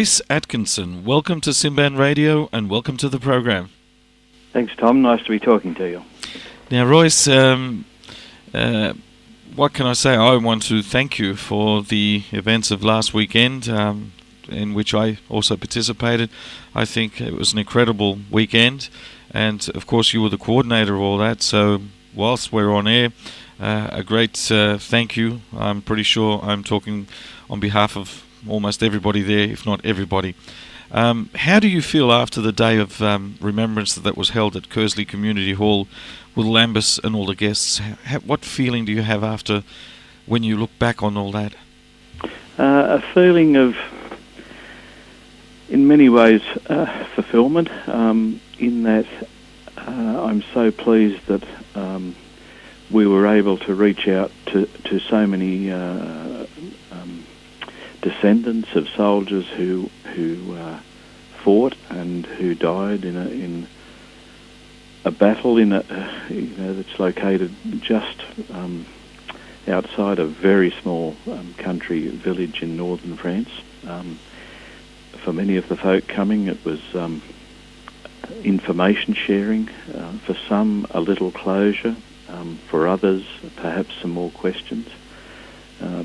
Royce Atkinson, welcome to Symban Radio and welcome to the program. Thanks, Tom. Nice to be talking to you. Now, Royce, what can I say? I want to thank you for the events of last weekend, in which I also participated. I think it was an incredible weekend, and of course you were the coordinator of all that, so whilst we're on air, a great thank you. I'm pretty sure I'm talking on behalf of almost everybody there, if not everybody. How do you feel after the day of remembrance that was held at Kearsley Community Hall with Lambis and all the guests? What feeling do you have after, when you look back on all that? A feeling of, in many ways, fulfilment, in that I'm so pleased that we were able to reach out to so many descendants of soldiers who fought and who died in a battle that's located just outside a very small country village in northern France. For many of the folk coming, it was information sharing. For some, a little closure. For others, perhaps some more questions.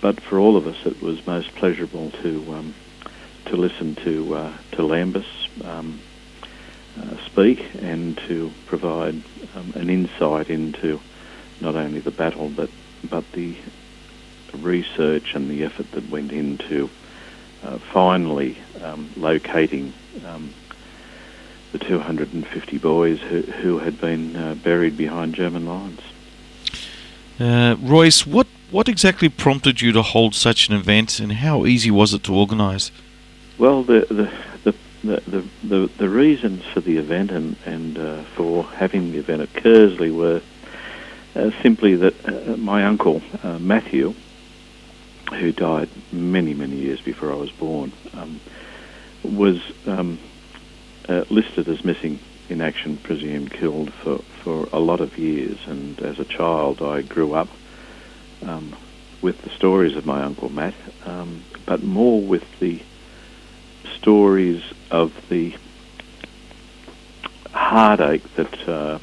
But for all of us, it was most pleasurable to listen to Lambis speak and to provide an insight into not only the battle but the research and the effort that went into finally locating the 250 boys who had been buried behind German lines. Royce, what exactly prompted you to hold such an event, and how easy was it to organise? Well, the reasons for the event and for having the event at Kearsley were simply that my uncle Matthew, who died many years before I was born, was listed as missing in action, presumed killed for a lot of years. And as a child, I grew up with the stories of my Uncle Matt, but more with the stories of the heartache that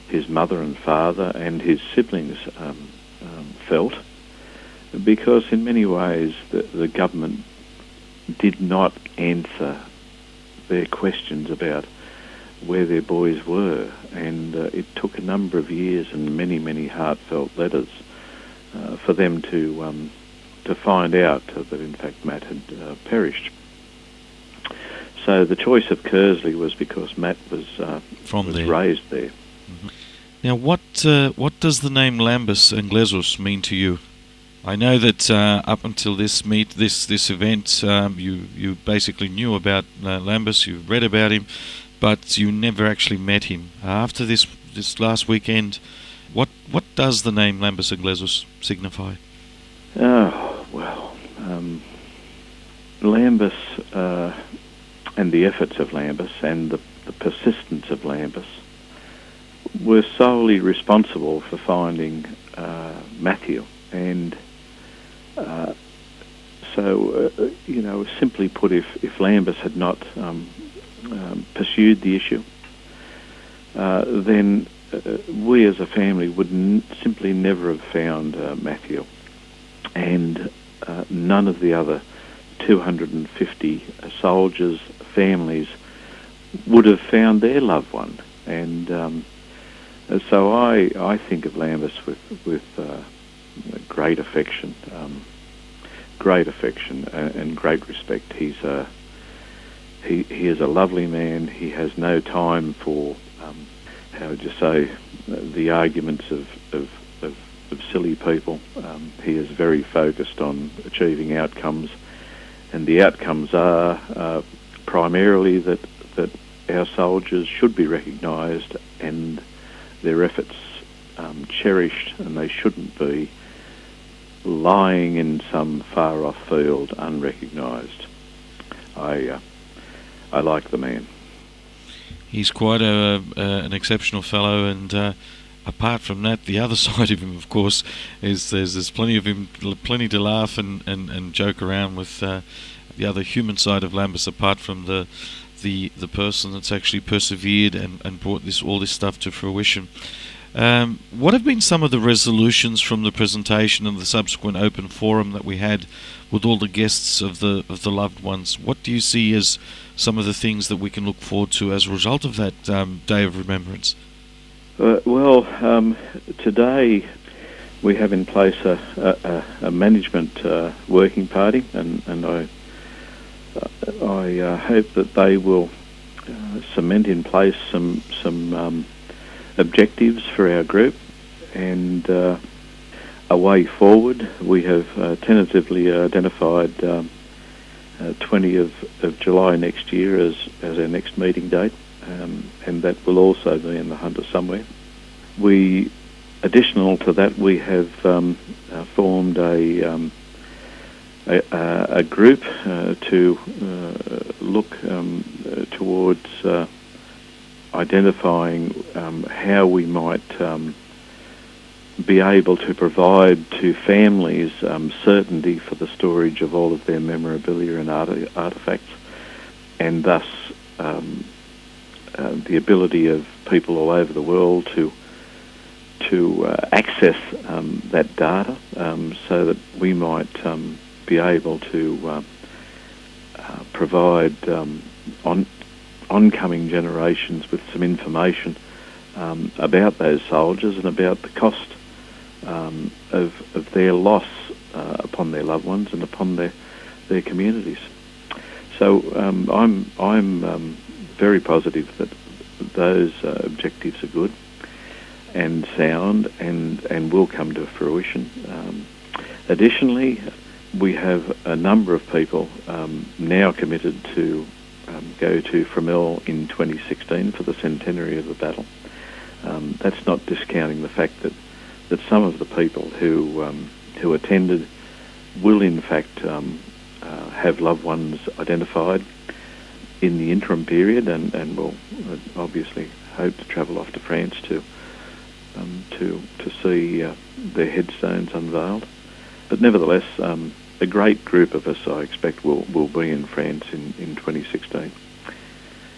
his mother and father and his siblings felt, because in many ways the government did not answer their questions about where their boys were, and it took a number of years and many heartfelt letters for them to find out that in fact Matt had perished. So the choice of Kearsley was because Matt was raised there. Mm-hmm. Now, what does the name Lambis Englezos mean to you? I know that up until this event, you basically knew about Lambis, you read about him, but you never actually met him. After this last weekend, what does the name Lambis Englezos signify? Oh, well, Lambis and the efforts of Lambis and the persistence of Lambis were solely responsible for finding Matthew. And simply put, if Lambis had not pursued the issue, then we as a family would simply never have found Matthew, and none of the other 250 soldiers' families would have found their loved one. And so I think of Lambis with great affection, and great respect. He is a lovely man. He has no time for how would you say, the arguments of silly people. He is very focused on achieving outcomes, and the outcomes are primarily that our soldiers should be recognised and their efforts cherished, and they shouldn't be lying in some far-off field unrecognised. I like the man. He's quite an exceptional fellow, and apart from that, the other side of him, of course, is there's plenty of him, plenty to laugh and joke around with the other human side of Lambis, apart from the person that's actually persevered and brought all this stuff to fruition. What have been some of the resolutions from the presentation and the subsequent open forum that we had with all the guests of the loved ones? What do you see as some of the things that we can look forward to as a result of that Day of Remembrance? Today we have in place a management working party, and I hope that they will cement in place some objectives for our group and a way forward. We have tentatively identified 20 of July next year as our next meeting date, and that will also be in the Hunter somewhere. Additional to that, we have formed a group to look towards identifying how we might be able to provide to families certainty for the storage of all of their memorabilia and artefacts, and thus the ability of people all over the world to access that data, so that we might be able to provide oncoming generations with some information about those soldiers and about the cost of their loss upon their loved ones and upon their communities. So I'm very positive that those objectives are good and sound and will come to fruition. Additionally, we have a number of people now committed to go to Fromelles in 2016 for the centenary of the battle. That's not discounting the fact that some of the people who attended will in fact have loved ones identified in the interim period, and will obviously hope to travel off to France to see their headstones unveiled. But nevertheless, a great group of us, I expect, will be in France in 2016,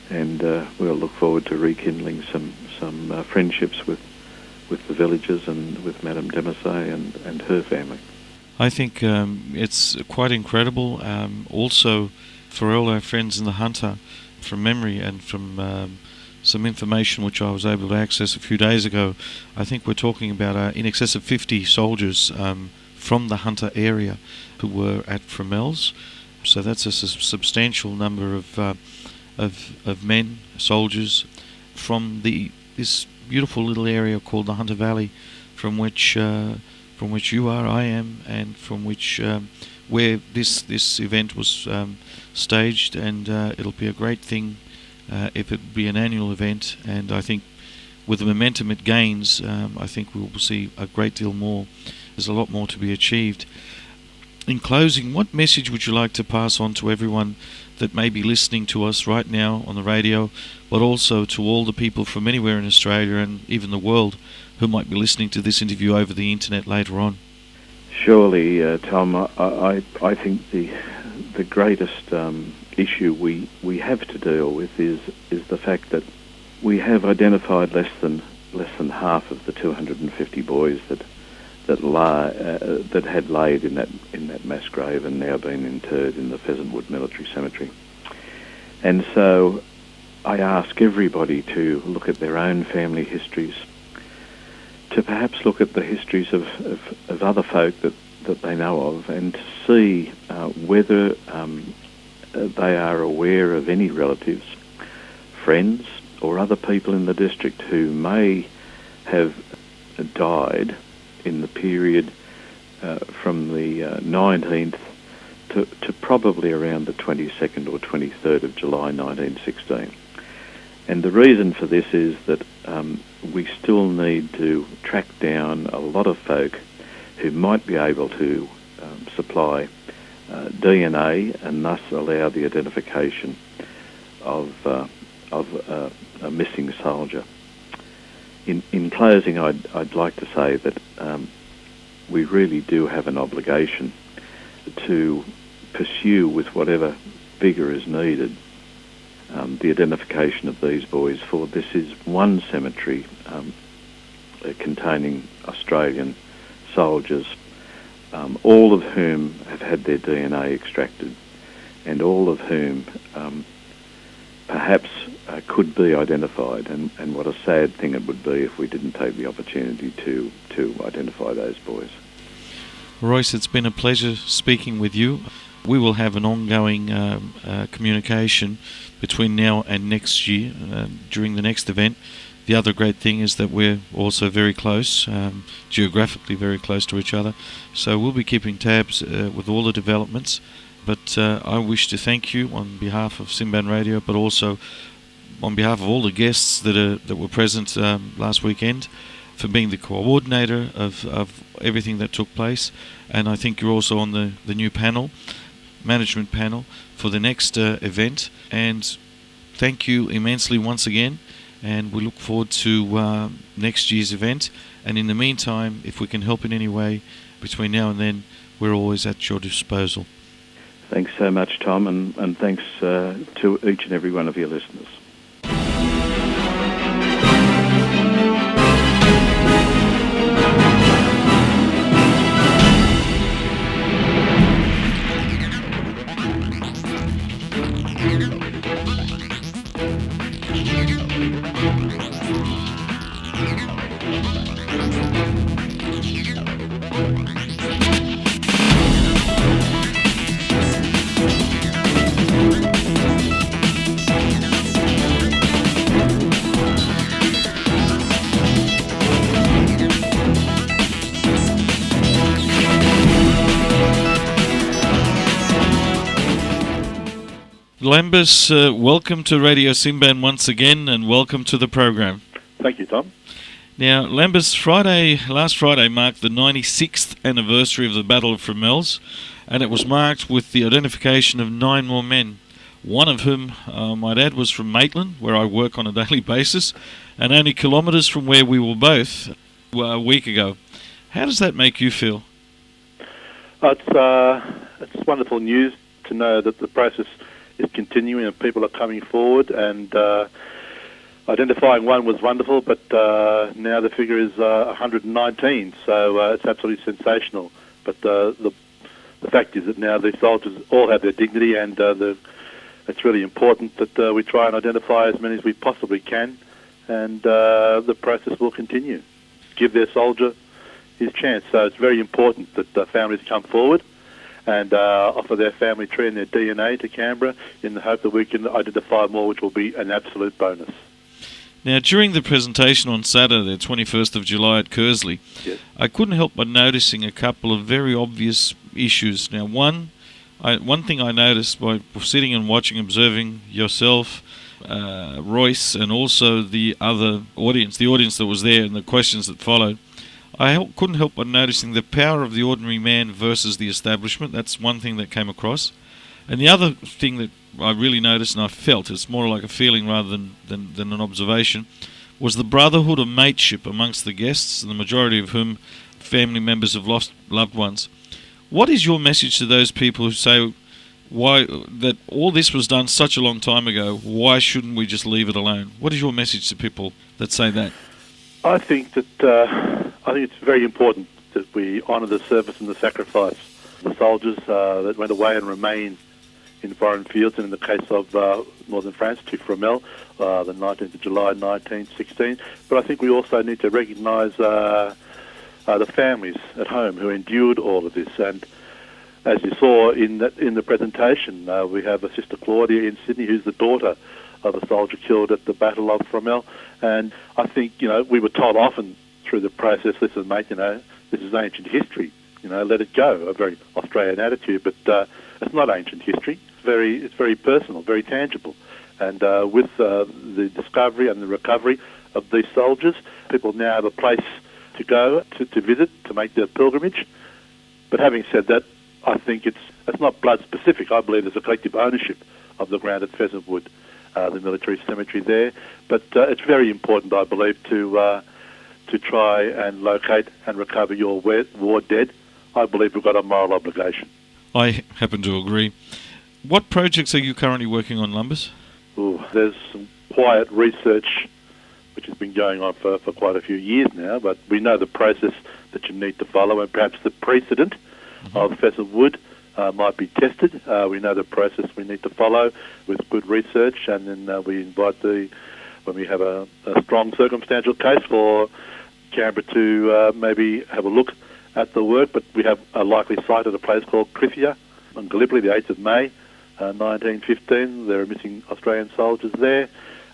and we'll look forward to rekindling some friendships with the villagers and with Madame Demasay and her family. I think it's quite incredible. Also, for all our friends in the Hunter, from memory and from some information which I was able to access a few days ago, I think we're talking about in excess of 50 soldiers from the Hunter area who were at Fromelles. So that's a substantial number of men, soldiers, from this beautiful little area called the Hunter Valley, from which you are, I am, and from which where this event was staged, and it'll be a great thing if it be an annual event. And I think with the momentum it gains, I think we will see a great deal more. There's a lot more to be achieved. In closing, what message would you like to pass on to everyone that may be listening to us right now on the radio, but also to all the people from anywhere in Australia and even the world who might be listening to this interview over the internet later on? Surely, Tom, I think the greatest issue we have to deal with is the fact that we have identified less than half of the 250 boys that had laid in that mass grave and now been interred in the Pheasantwood Military Cemetery. And so I ask everybody to look at their own family histories, to perhaps look at the histories of other folk that they know of, and to see whether they are aware of any relatives, friends, or other people in the district who may have died in the period from the 19th to probably around the 22nd or 23rd of July 1916. And the reason for this is that we still need to track down a lot of folk who might be able to supply DNA and thus allow the identification of a missing soldier. In closing, I'd like to say that we really do have an obligation to pursue with whatever vigour is needed the identification of these boys, for this is one cemetery containing Australian soldiers, all of whom have had their DNA extracted, and all of whom perhaps could be identified, and what a sad thing it would be if we didn't take the opportunity to identify those boys. Royce, it's been a pleasure speaking with you. We will have an ongoing communication between now and next year during the next event. The other great thing is that we're also very close, geographically very close to each other, so we'll be keeping tabs with all the developments. But I wish to thank you on behalf of Symban Radio, but also on behalf of all the guests that were present last weekend, for being the coordinator of everything that took place. And I think you're also on the new panel, management panel, for the next event. And thank you immensely once again, and we look forward to next year's event. And in the meantime, if we can help in any way between now and then, we're always at your disposal. Thanks so much, Tom, and thanks to each and every one of your listeners. Lambis, welcome to Radio Symban once again, and welcome to the program. Thank you, Tom. Now, Lambis, last Friday marked the 96th anniversary of the Battle of Fromelles, and it was marked with the identification of 9 more men, one of whom, might add, was from Maitland, where I work on a daily basis, and only kilometres from where we were both a week ago. How does that make you feel? It's wonderful news to know that the process is continuing and people are coming forward, and identifying one was wonderful, but now the figure is 119, so it's absolutely sensational. But the fact is that now these soldiers all have their dignity, and it's really important that we try and identify as many as we possibly can, and the process will continue. Give their soldier his chance. So it's very important that families come forward and offer their family tree and their DNA to Canberra in the hope that we can identify more, which will be an absolute bonus. Now, during the presentation on Saturday, the 21st of July at Kearsley, yes, I couldn't help but noticing a couple of very obvious issues. Now, one thing I noticed by sitting and watching, observing yourself, Royce, and also the other audience, the audience that was there and the questions that followed, couldn't help but noticing the power of the ordinary man versus the establishment. That's one thing that came across. And the other thing that I really noticed, and I felt, it's more like a feeling rather than an observation, was the brotherhood of mateship amongst the guests, the majority of whom family members have lost loved ones. What is your message to those people who say that all this was done such a long time ago, why shouldn't we just leave it alone? What is your message to people that say that? I think it's very important that we honour the service and the sacrifice of the soldiers that went away and remain in foreign fields, and in the case of northern France, to Fromelles, the 19th of July 1916. But I think we also need to recognise the families at home who endured all of this. And as you saw in the presentation, we have a Sister Claudia in Sydney, who's the daughter of a soldier killed at the Battle of Fromelles. And I think, we were told often through the process, listen, mate, this is ancient history, let it go, a very Australian attitude, but it's not ancient history. It's very personal, very tangible. And with the discovery and the recovery of these soldiers, people now have a place to go, to visit, to make their pilgrimage. But having said that, I think it's not blood specific. I believe there's a collective ownership of the ground at Pheasantwood, the military cemetery there. But it's very important, I believe, to try and locate and recover your war dead. I believe we've got a moral obligation. I happen to agree. What projects are you currently working on, Lambis? There's some quiet research which has been going on for quite a few years now, but we know the process that you need to follow, and perhaps the precedent of Pheasant Wood might be tested. We know the process we need to follow with good research, and then we invite when we have a strong circumstantial case for Canberra to maybe have a look at the work, but we have a likely site at a place called Krithia on Gallipoli, the 8th of May, 1915. There are missing Australian soldiers there.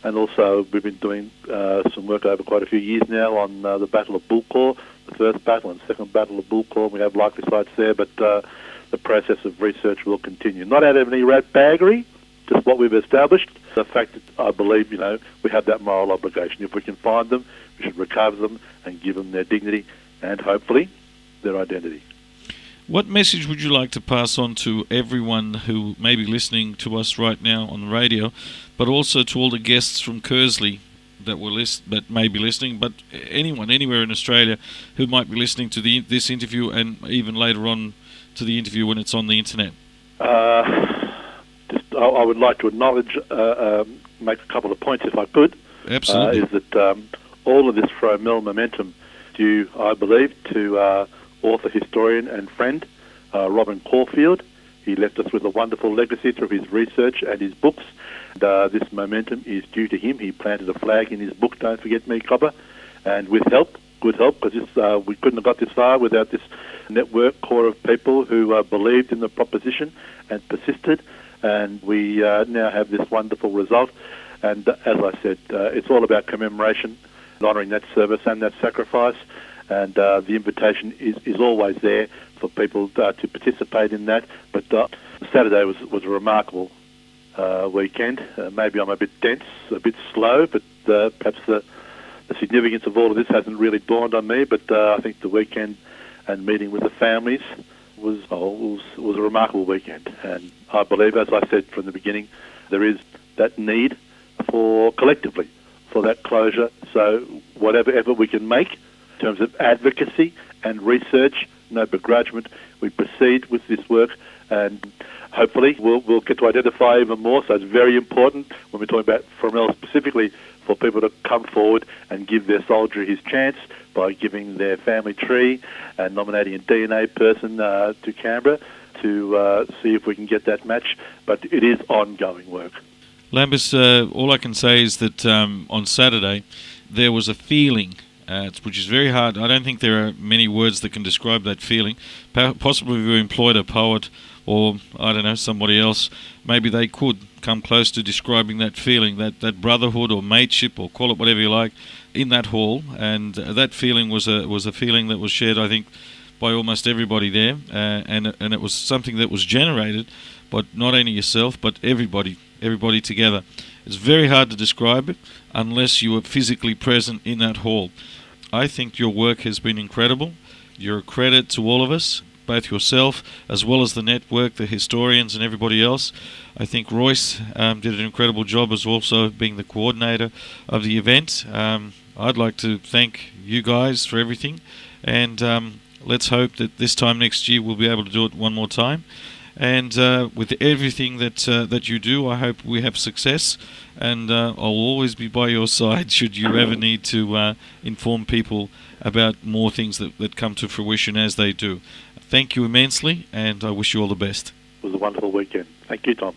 And also we've been doing some work over quite a few years now on the Battle of Bulcour, the first battle and second Battle of Bulcour. We have likely sites there, but the process of research will continue. Not out of any rat baggery, just what we've established. The fact that I believe, we have that moral obligation. If we can find them, we should recover them and give them their dignity and hopefully their identity. What message would you like to pass on to everyone who may be listening to us right now on the radio, but also to all the guests from Kearsley that may be listening, but anyone, anywhere in Australia who might be listening to this interview and even later on to the interview when it's on the internet? I would like to acknowledge, make a couple of points if I could. Absolutely. Is that all of this Fromelles momentum due, I believe, to author, historian and friend Robin Caulfield. He left us with a wonderful legacy through his research and his books. And, this momentum is due to him. He planted a flag in his book, Don't Forget Me, Copper, and with help, good help, because we couldn't have got this far without this network core of people who believed in the proposition and persisted, and we now have this wonderful result. And as I said, it's all about commemoration, honouring that service and that sacrifice, and the invitation is always there for people to participate in that. But Saturday was a remarkable weekend. Maybe I'm a bit dense, a bit slow, but perhaps the significance of all of this hasn't really dawned on me. But I think the weekend and meeting with the families was a remarkable weekend. And I believe, as I said from the beginning, there is that need for collectively for that closure. So whatever effort we can make in terms of advocacy and research, no begrudgment, we proceed with this work, and hopefully we'll get to identify even more. So it's very important when we're talking about Fromelles specifically for people to come forward and give their soldier his chance by giving their family tree and nominating a DNA person to Canberra to see if we can get that match. But it is ongoing work. Lambis, all I can say is that on Saturday there was a feeling which is very hard. I don't think there are many words that can describe that feeling. Possibly if we employed a poet or, I don't know, somebody else, maybe they could come close to describing that feeling, that brotherhood or mateship, or call it whatever you like, in that hall. And that feeling was a feeling that was shared, I think, by almost everybody there. And it was something that was generated by not only yourself, but everybody together. It's very hard to describe it unless you are physically present in that hall. I think your work has been incredible. You're a credit to all of us, both yourself as well as the network, the historians and everybody else. I think Royce did an incredible job as also being the coordinator of the event. I'd like to thank you guys for everything, and let's hope that this time next year we'll be able to do it one more time. And with everything that you do, I hope we have success, and I'll always be by your side should you ever need to inform people about more things that come to fruition as they do. Thank you immensely, and I wish you all the best. It was a wonderful weekend. Thank you, Tom.